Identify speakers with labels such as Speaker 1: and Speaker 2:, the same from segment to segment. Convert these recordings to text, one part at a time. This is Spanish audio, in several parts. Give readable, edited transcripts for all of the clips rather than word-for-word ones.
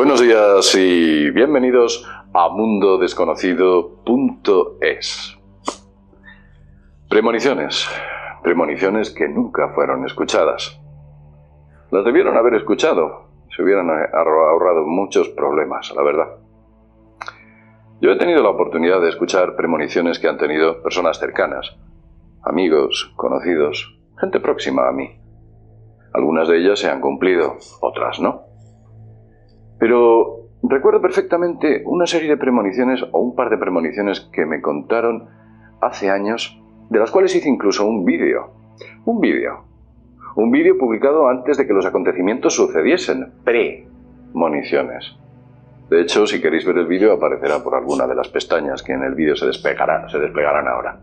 Speaker 1: Buenos días y bienvenidos a mundodesconocido.es. Premoniciones. Premoniciones que nunca fueron escuchadas. Las debieron haber escuchado. Se hubieran ahorrado muchos problemas, la verdad. Yo he tenido la oportunidad de escuchar premoniciones que han tenido personas cercanas, amigos, conocidos, gente próxima a mí. Algunas de ellas se han cumplido, otras no. Pero recuerdo perfectamente una serie de premoniciones o un par de premoniciones que me contaron hace años, de las cuales hice incluso un vídeo. Un vídeo publicado antes de que los acontecimientos sucediesen, premoniciones. De hecho, si queréis ver el vídeo, aparecerá por alguna de las pestañas que en el vídeo se desplegarán ahora.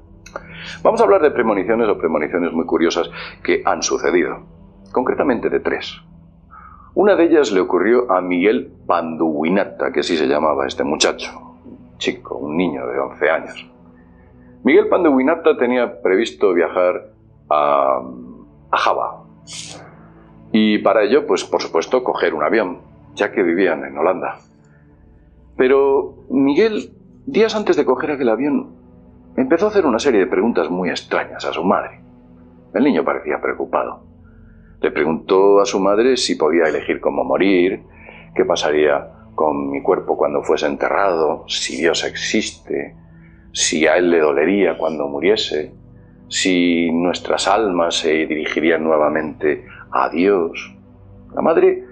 Speaker 1: Vamos a hablar de premoniciones o premoniciones muy curiosas que han sucedido, concretamente de tres. Una de ellas le ocurrió a Miguel Panduwinata, que así se llamaba este muchacho, un chico, un niño de 11 años. Miguel Panduwinata tenía previsto viajar a Java. Y para ello, pues por supuesto, coger un avión, ya que vivían en Holanda. Pero Miguel, días antes de coger aquel avión, empezó a hacer una serie de preguntas muy extrañas a su madre. El niño parecía preocupado. Le preguntó a su madre si podía elegir cómo morir, qué pasaría con mi cuerpo cuando fuese enterrado, si Dios existe, si a él le dolería cuando muriese, si nuestras almas se dirigirían nuevamente a Dios. La madre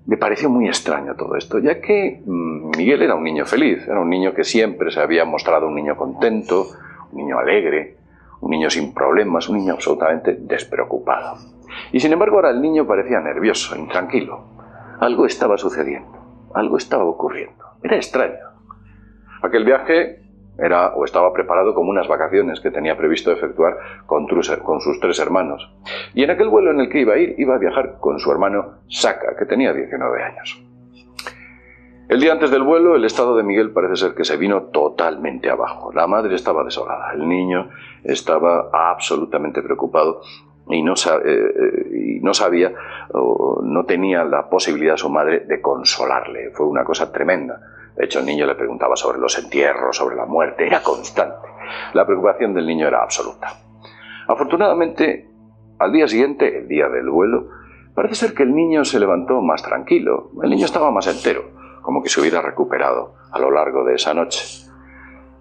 Speaker 1: le pareció muy extraño todo esto, ya que Miguel era un niño feliz, era un niño que siempre se había mostrado un niño contento, un niño alegre, un niño sin problemas, un niño absolutamente despreocupado. Y sin embargo ahora el niño parecía nervioso, intranquilo. Algo estaba sucediendo, algo estaba ocurriendo. Era extraño. Aquel viaje estaba preparado como unas vacaciones que tenía previsto efectuar con sus tres hermanos. Y en aquel vuelo en el que iba a viajar con su hermano Saka, que tenía 19 años. El día antes del vuelo, el estado de Miguel parece ser que se vino totalmente abajo. La madre estaba desolada, el niño estaba absolutamente preocupado y no sabía o no tenía la posibilidad su madre de consolarle. Fue una cosa tremenda. De hecho, el niño le preguntaba sobre los entierros, sobre la muerte. Era constante. La preocupación del niño era absoluta. Afortunadamente, al día siguiente, el día del vuelo, parece ser que el niño se levantó más tranquilo. El niño estaba más entero, como que se hubiera recuperado a lo largo de esa noche.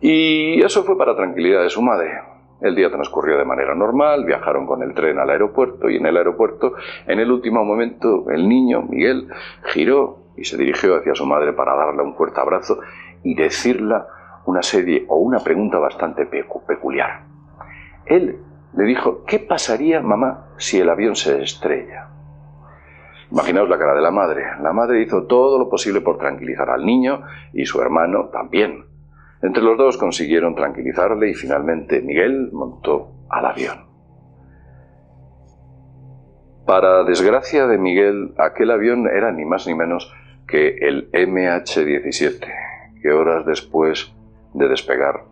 Speaker 1: Y eso fue para tranquilidad de su madre. El día transcurrió de manera normal, viajaron con el tren al aeropuerto y en el aeropuerto, en el último momento, el niño, Miguel, giró y se dirigió hacia su madre para darle un fuerte abrazo y decirle una pregunta bastante peculiar. Él le dijo: ¿qué pasaría, mamá, si el avión se estrella? Imaginaos la cara de la madre. La madre hizo todo lo posible por tranquilizar al niño y su hermano también. Entre los dos consiguieron tranquilizarle y finalmente Miguel montó al avión. Para desgracia de Miguel, aquel avión era ni más ni menos que el MH17, que horas después de despegar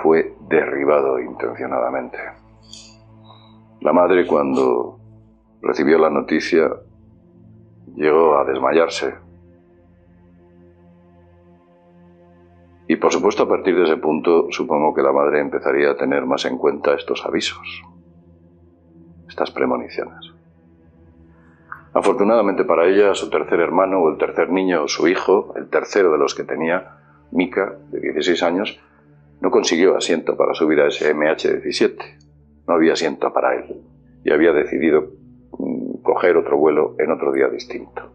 Speaker 1: fue derribado intencionadamente. La madre, cuando recibió la noticia, llegó a desmayarse. Y por supuesto, a partir de ese punto, supongo que la madre empezaría a tener más en cuenta estos avisos, estas premoniciones. Afortunadamente para ella, su tercer hermano o el tercer niño, su hijo, el tercero de los que tenía, Mika, de 16 años, no consiguió asiento para subir a ese MH17. No había asiento para él y había decidido coger otro vuelo en otro día distinto.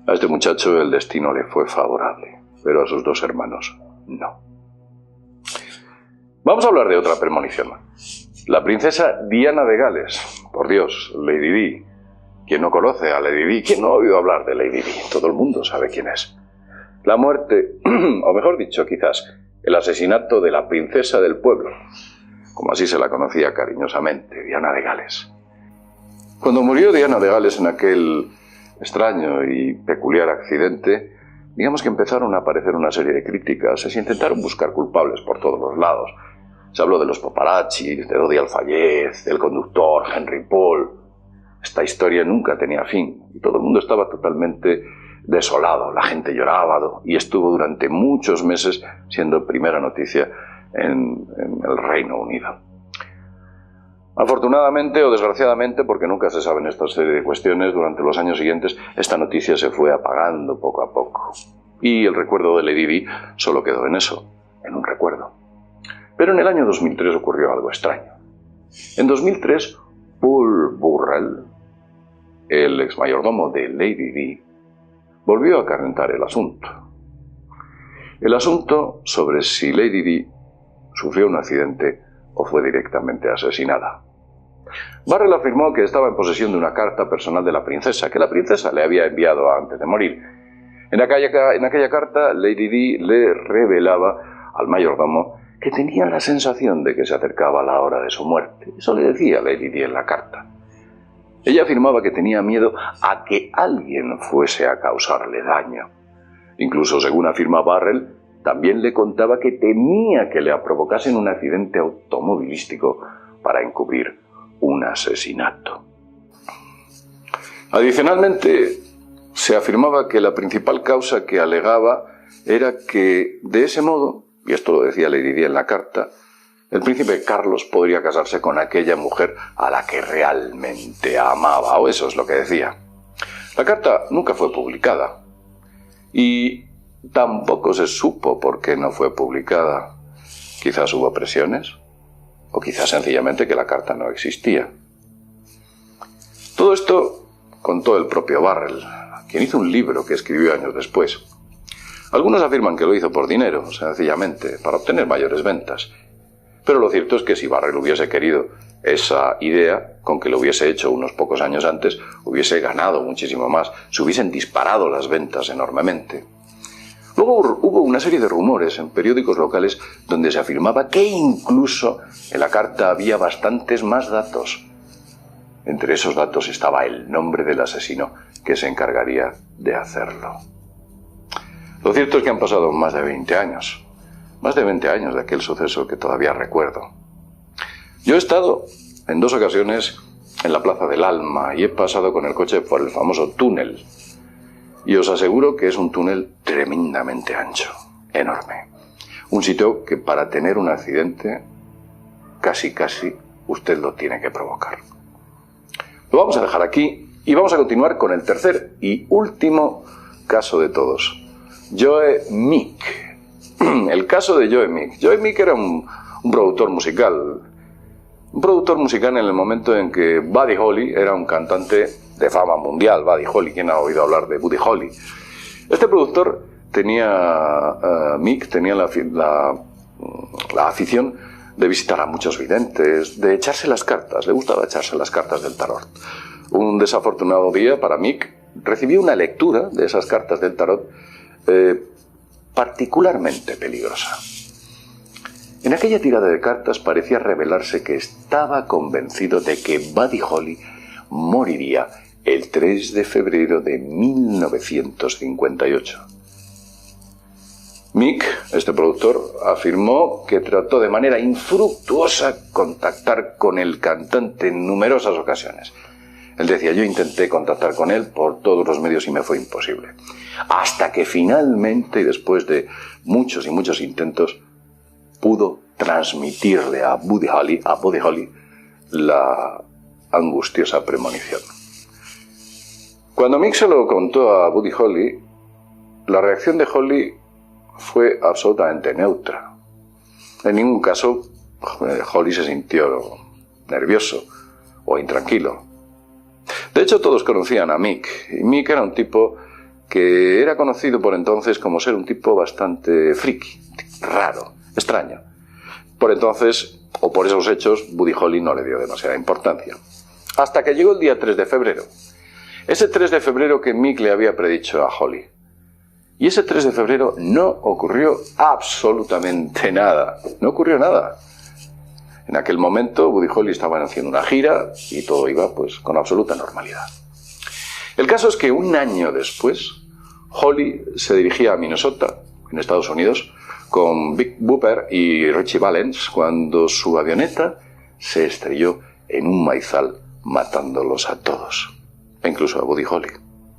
Speaker 1: A este muchacho el destino le fue favorable, pero a sus dos hermanos no. Vamos a hablar de otra premonición. La princesa Diana de Gales. Por Dios, Lady Di. ¿Quién no conoce a Lady Di? ¿Quién no ha oído hablar de Lady Di? Todo el mundo sabe quién es. La muerte, o mejor dicho, quizás, el asesinato de la princesa del pueblo, como así se la conocía cariñosamente, Diana de Gales. Cuando murió Diana de Gales en aquel extraño y peculiar accidente, digamos que empezaron a aparecer una serie de críticas, se intentaron buscar culpables por todos los lados. Se habló de los paparazzi, de Dodi Al-Fayez, del conductor Henry Paul. Esta historia nunca tenía fin y todo el mundo estaba totalmente desolado, la gente lloraba y estuvo durante muchos meses siendo primera noticia en el Reino Unido. Afortunadamente o desgraciadamente, porque nunca se saben esta serie de cuestiones, durante los años siguientes esta noticia se fue apagando poco a poco. Y el recuerdo de Lady Di solo quedó en eso, en un recuerdo. Pero en el año 2003 ocurrió algo extraño. En 2003, Paul Burrell, el exmayordomo de Lady Di, volvió a calentar el asunto. El asunto sobre si Lady Di sufrió un accidente o fue directamente asesinada. Burrell afirmó que estaba en posesión de una carta personal de la princesa, que la princesa le había enviado antes de morir. En aquella carta, Lady Di le revelaba al mayordomo que tenía la sensación de que se acercaba la hora de su muerte. Eso le decía Lady Di en la carta. Ella afirmaba que tenía miedo a que alguien fuese a causarle daño. Incluso, según afirma Burrell, también le contaba que temía que le provocasen un accidente automovilístico para encubrir un asesinato. Adicionalmente, se afirmaba que la principal causa que alegaba era que, de ese modo, y esto lo decía Lady Di en la carta, el príncipe Carlos podría casarse con aquella mujer a la que realmente amaba, o eso es lo que decía. La carta nunca fue publicada, y tampoco se supo por qué no fue publicada. Quizás hubo presiones, o quizás sencillamente que la carta no existía. Todo esto contó el propio Burrell, quien hizo un libro que escribió años después. Algunos afirman que lo hizo por dinero, sencillamente, para obtener mayores ventas. Pero lo cierto es que si Burrell hubiese querido esa idea, con que lo hubiese hecho unos pocos años antes, hubiese ganado muchísimo más, se hubiesen disparado las ventas enormemente. Luego hubo una serie de rumores en periódicos locales donde se afirmaba que incluso en la carta había bastantes más datos. Entre esos datos estaba el nombre del asesino que se encargaría de hacerlo. Lo cierto es que han pasado más de 20 años. Más de 20 años de aquel suceso que todavía recuerdo. Yo he estado en 2 ocasiones en la Plaza del Alma y he pasado con el coche por el famoso túnel. Y os aseguro que es un túnel tremendamente ancho, enorme. Un sitio que para tener un accidente casi usted lo tiene que provocar. Lo vamos a dejar aquí y vamos a continuar con el tercer y último caso de todos. Joe Meek. El caso de Joe Meek. Joe Meek era un productor musical. Un productor musical en el momento en que Buddy Holly era un cantante de fama mundial. Buddy Holly, ¿quién ha oído hablar de Buddy Holly? Este productor Meek tenía la afición de visitar a muchos videntes, de echarse las cartas. Le gustaba echarse las cartas del tarot. Un desafortunado día para Meek recibió una lectura de esas cartas del tarot particularmente peligrosa. En aquella tirada de cartas parecía revelarse que estaba convencido de que Buddy Holly moriría el 3 de febrero de 1958. Meek, este productor, afirmó que trató de manera infructuosa contactar con el cantante en numerosas ocasiones. Él decía, yo intenté contactar con él por todos los medios y me fue imposible. Hasta que finalmente, y después de muchos y muchos intentos, pudo transmitirle a Buddy Holly la angustiosa premonición. Cuando Meek se lo contó a Buddy Holly, la reacción de Holly fue absolutamente neutra. En ningún caso Holly se sintió nervioso o intranquilo. De hecho, todos conocían a Meek, y Meek era un tipo que era conocido por entonces como ser un tipo bastante friki, raro, extraño. Por entonces, o por esos hechos, Buddy Holly no le dio demasiada importancia. Hasta que llegó el día 3 de febrero. Ese 3 de febrero que Meek le había predicho a Holly. Y ese 3 de febrero no ocurrió absolutamente nada. No ocurrió nada. En aquel momento, Buddy Holly estaba haciendo una gira y todo iba pues con absoluta normalidad. El caso es que un año después, Holly se dirigía a Minnesota, en Estados Unidos, con Big Bopper y Richie Valens, cuando su avioneta se estrelló en un maizal, matándolos a todos, e incluso a Buddy Holly,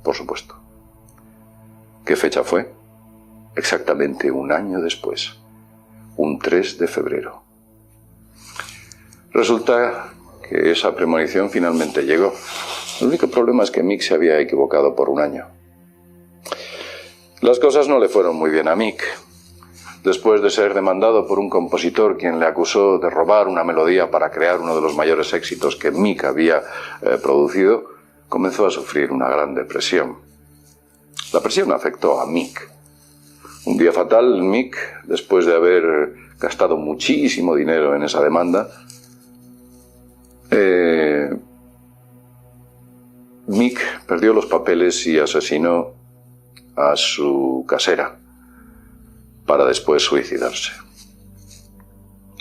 Speaker 1: por supuesto. ¿Qué fecha fue? Exactamente un año después, un 3 de febrero. Resulta que esa premonición finalmente llegó. El único problema es que Mick se había equivocado por un año. Las cosas no le fueron muy bien a Mick. Después de ser demandado por un compositor quien le acusó de robar una melodía para crear uno de los mayores éxitos que Mick había producido, comenzó a sufrir una gran depresión. La presión afectó a Mick. Un día fatal, Mick, después de haber gastado muchísimo dinero en esa demanda, Mick perdió los papeles y asesinó a su casera para después suicidarse.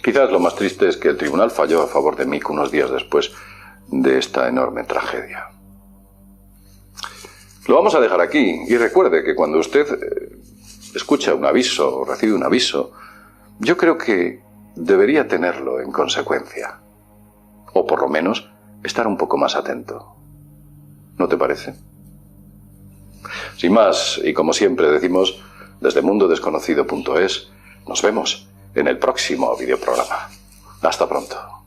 Speaker 1: Quizás lo más triste es que el tribunal falló a favor de Mick unos días después de esta enorme tragedia. Lo vamos a dejar aquí y recuerde que cuando usted escucha un aviso o recibe un aviso, yo creo que debería tenerlo en consecuencia. O por lo menos estar un poco más atento. ¿No te parece? Sin más, y como siempre decimos, desde mundodesconocido.es, nos vemos en el próximo videoprograma. Hasta pronto.